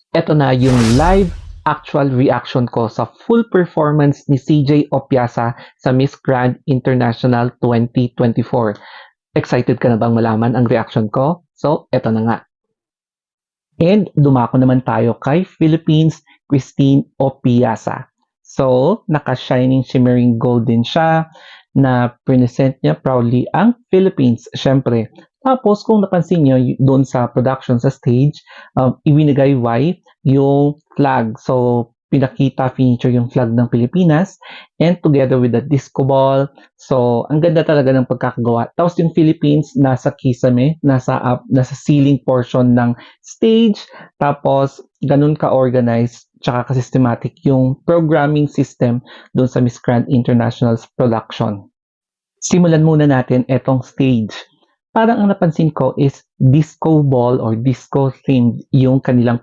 Eto na yung live actual reaction ko sa full performance ni CJ Opiasa sa Miss Grand International 2024. Excited ka na bang malaman ang reaction ko? So, eto na nga. And dumako naman tayo kay Philippines Christine Opiasa. So, naka-shining shimmering gold din siya na present niya proudly ang Philippines, syempre. Tapos, kung napansin niyo, doon sa production sa stage, ibinigay white yung flag. So, pinakita, feature yung flag ng Pilipinas and together with the disco ball. So, ang ganda talaga ng pagkakagawa. Tapos yung Philippines nasa kisame, nasa ceiling portion ng stage. Tapos, ganun ka-organized tsaka ka-systematic yung programming system doon sa Miss Grand International's production. Simulan muna natin etong stage. Parang ang napansin ko is disco ball or disco themed yung kanilang